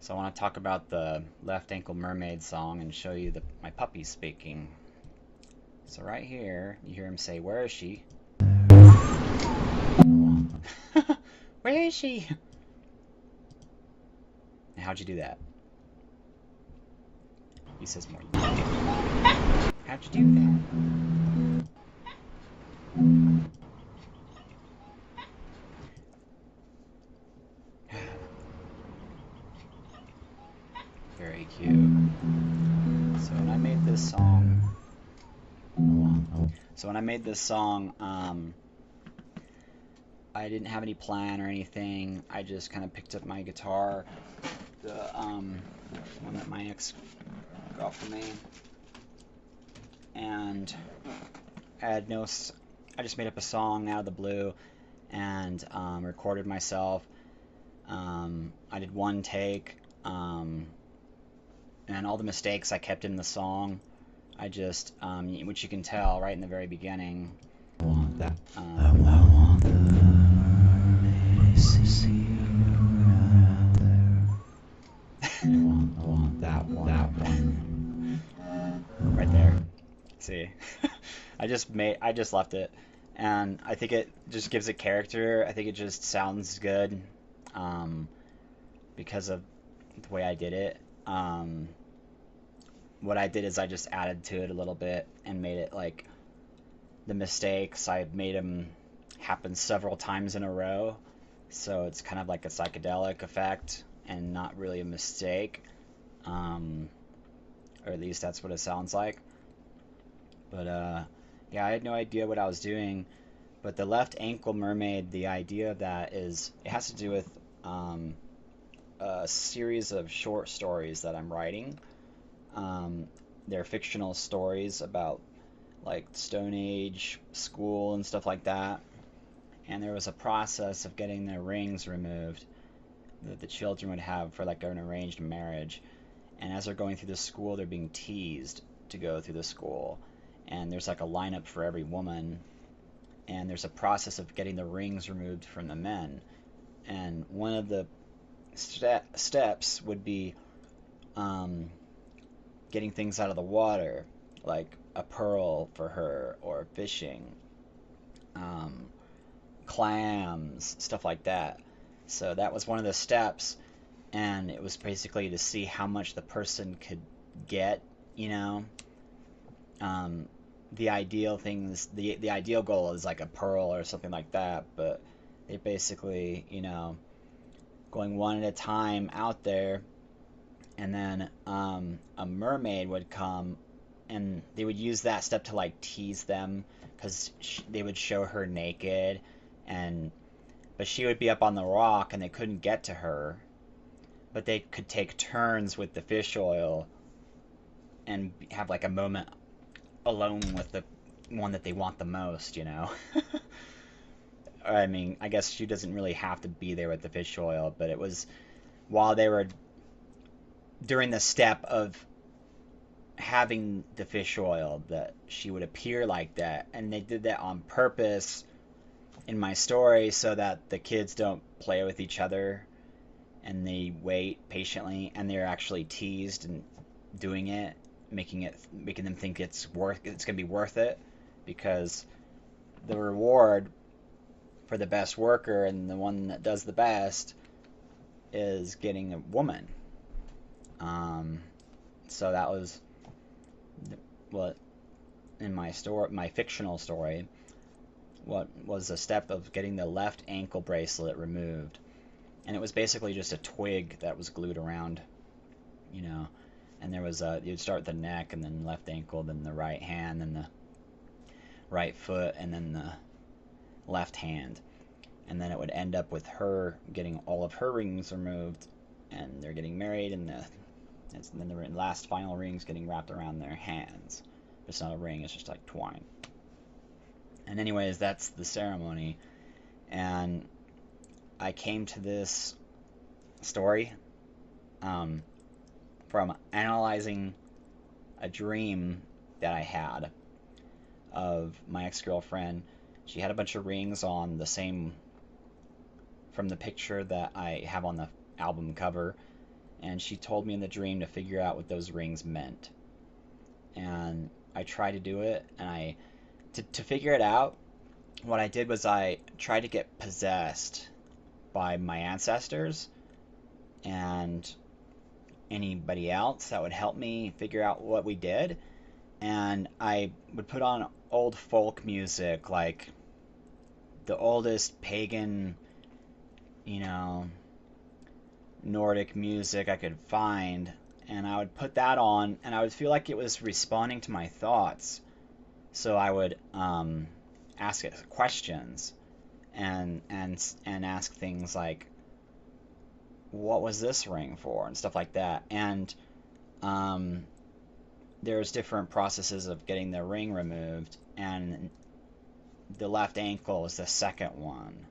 So I want to talk about the Left Ankle Mermaid song and show you my puppy speaking. So right here, you hear him say, "Where is she?" Where is she? And how'd you do that? He says more. How'd you do that? Very cute. So when I made this song, I didn't have any plan or anything. I just kind of picked up my guitar, the one that my ex got for me, and I just made up a song out of the blue and recorded myself. I did one take, and all the mistakes I kept in the song. I just, which you can tell right in the very beginning. I want the mermaids to see you out there. I want that one. Right there. See, I just left it, and I think it just gives it character. I think it just sounds good, because of the way I did it. What I did is I just added to it a little bit and made it like the mistakes. I made them happen several times in a row, so it's kind of like a psychedelic effect and not really a mistake, or at least that's what it sounds like. But yeah, I had no idea what I was doing. But the left ankle mermaid, the idea of that is it has to do with a series of short stories that I'm writing. They're fictional stories about like Stone Age school and stuff like that. And there was a process of getting their rings removed that the children would have for like an arranged marriage. And as they're going through the school, they're being teased to go through the school. And there's like a lineup for every woman. And there's a process of getting the rings removed from the men. And one of the steps would be getting things out of the water, like a pearl for her, or fishing, clams, stuff like that. So that was one of the steps, and it was basically to see how much the person could get, you know. The ideal things, the ideal goal is like a pearl or something like that, but they basically, going one at a time out there, and then a mermaid would come, and they would use that step to like tease them, because they would show her naked, but she would be up on the rock and they couldn't get to her, but they could take turns with the fish oil and have like a moment alone with the one that they want the most. I mean, I guess she doesn't really have to be there with the fish oil, but it was while they were during the step of having the fish oil that she would appear like that. And they did that on purpose in my story so that the kids don't play with each other, and they wait patiently, and they're actually teased and doing it, making them think it's gonna be worth it, because the reward for the best worker and the one that does the best is getting a woman. So that was what in my fictional story, what was the step of getting the left ankle bracelet removed. And it was basically just a twig that was glued around, and there was you'd start the neck, and then left ankle, then the right hand, then the right foot, and then the left hand. And then it would end up with her getting all of her rings removed, and they're getting married, and then the last final ring's getting wrapped around their hands. It's not a ring, it's just like twine. And anyways, that's the ceremony. And I came to this story from analyzing a dream that I had of my ex-girlfriend. She had a bunch of rings on the same, from the picture that I have on the album cover, and she told me in the dream to figure out what those rings meant. And I tried to do it, and to figure it out, what I did was I tried to get possessed by my ancestors and anybody else that would help me figure out what we did. And I would put on old folk music, like the oldest pagan, you know, Nordic music I could find, and I would put that on, and I would feel like it was responding to my thoughts. So I would ask it questions and ask things like, "What was this ring for?" and stuff like that. And um, there's different processes of getting the ring removed, and the left ankle is the second one.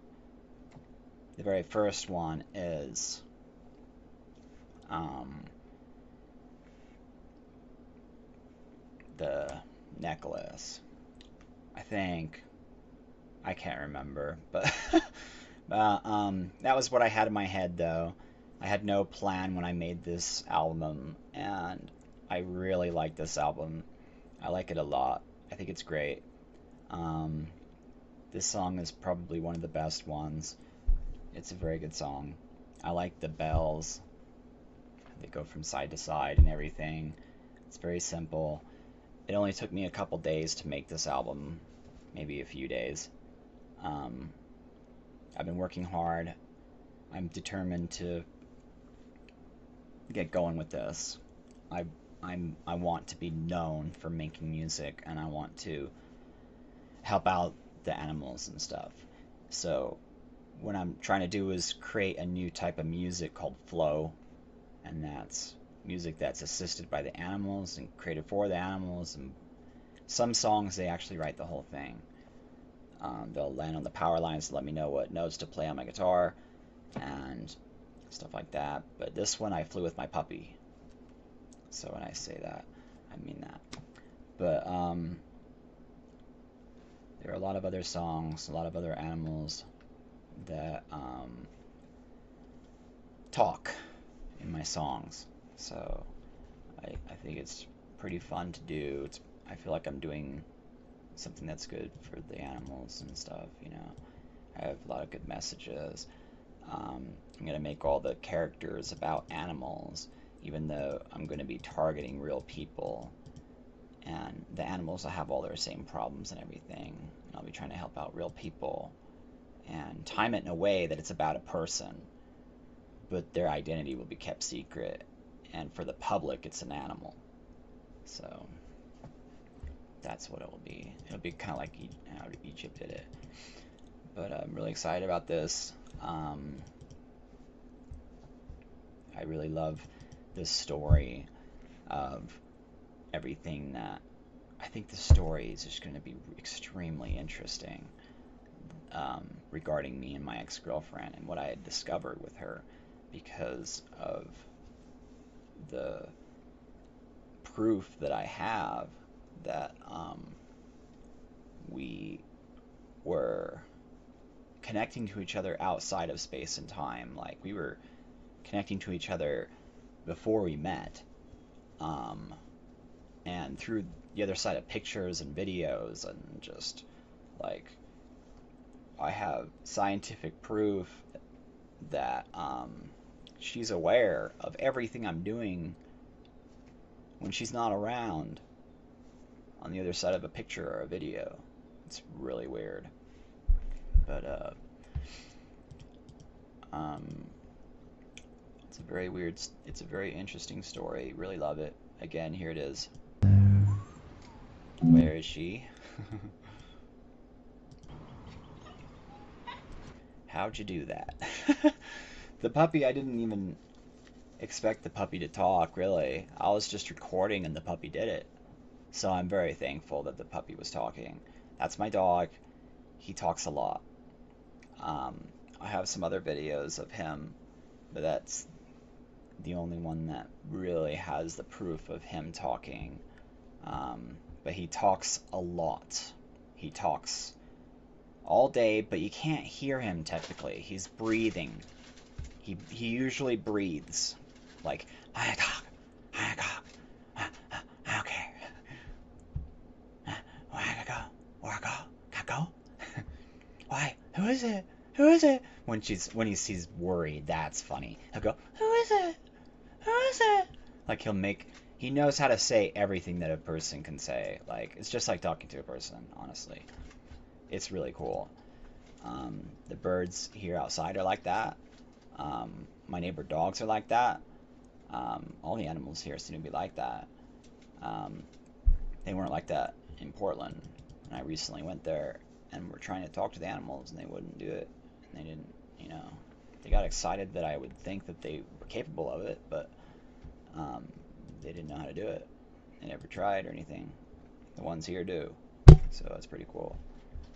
The very first one is um, the necklace. I think. I can't remember, but that was what I had in my head, though. I had no plan when I made this album, and I really like this album. I like it a lot. I think it's great. Um, this song is probably one of the best ones. It's a very good song. I like the bells. They go from side to side and everything. It's very simple. It only took me a couple days to make this album, maybe a few days. Um, I've been working hard. I'm determined to get going with this. I I want to be known for making music, and I want to help out the animals and stuff. So what I'm trying to do is create a new type of music called flow, and that's music that's assisted by the animals and created for the animals. And some songs they actually write the whole thing. They'll land on the power lines to let me know what notes to play on my guitar and stuff like that. But this one I flew with my puppy. So when I say that, I mean that. But there are a lot of other songs, a lot of other animals that talk in my songs. So I think it's pretty fun to do. I feel like I'm doing something that's good for the animals and stuff, you know. I have a lot of good messages. I'm going to make all the characters about animals, even though I'm going to be targeting real people. And the animals will have all their same problems and everything. And I'll be trying to help out real people and time it in a way that it's about a person, but their identity will be kept secret. And for the public, it's an animal. So that's what it will be. It'll be kind of like how Egypt did it. But I'm really excited about this. I really love this story of everything that I think the story is just going to be extremely interesting regarding me and my ex-girlfriend and what I had discovered with her because of the proof that I have that we were connecting to each other outside of space and time. Like we were connecting to each other before we met. And through the other side of pictures and videos and just like I have scientific proof that she's aware of everything I'm doing when she's not around on the other side of a picture or a video. It's really weird. But it's a very interesting story. Really love it. Again, here it is. Where is she? How'd you do that? The puppy, I didn't even expect the puppy to talk, really. I was just recording and the puppy did it. So I'm very thankful that the puppy was talking. That's my dog. He talks a lot. I have some other videos of him, but that's the only one that really has the proof of him talking. But he talks a lot. He talks all day, but you can't hear him technically. He's breathing. He usually breathes. Like, okay, go. Why? Who is it? Who is it? When he's worried, that's funny. He'll go, who is it? Who is it? Like he knows how to say everything that a person can say. Like it's just like talking to a person, honestly. It's really cool. The birds here outside are like that. My neighbor dogs are like that. All the animals here seem to be like that. Um, they weren't like that in Portland. And I recently went there and were trying to talk to the animals and they wouldn't do it. And they didn't, you know, they got excited that I would think that they were capable of it, but they didn't know how to do it. They never tried or anything. The ones here do. So that's pretty cool.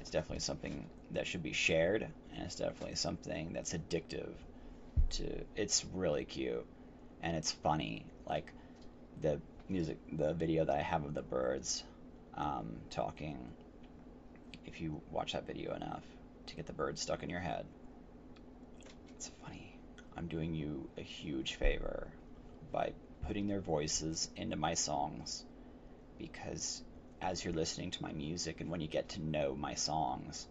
It's definitely something that should be shared, and it's definitely something that's addictive to. It's really cute, and it's funny. Like the video that I have of the birds talking. If you watch that video enough to get the birds stuck in your head, it's funny. I'm doing you a huge favor by putting their voices into my songs because as you're listening to my music and when you get to know my songs,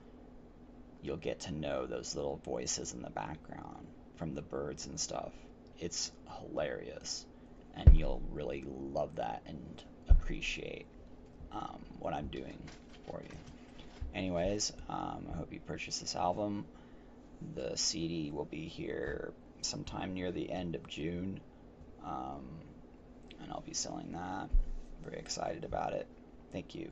you'll get to know those little voices in the background from the birds and stuff. It's hilarious, and you'll really love that and appreciate what I'm doing for you. Anyways, I hope you purchase this album. The CD will be here sometime near the end of June, and I'll be selling that. Very excited about it. Thank you.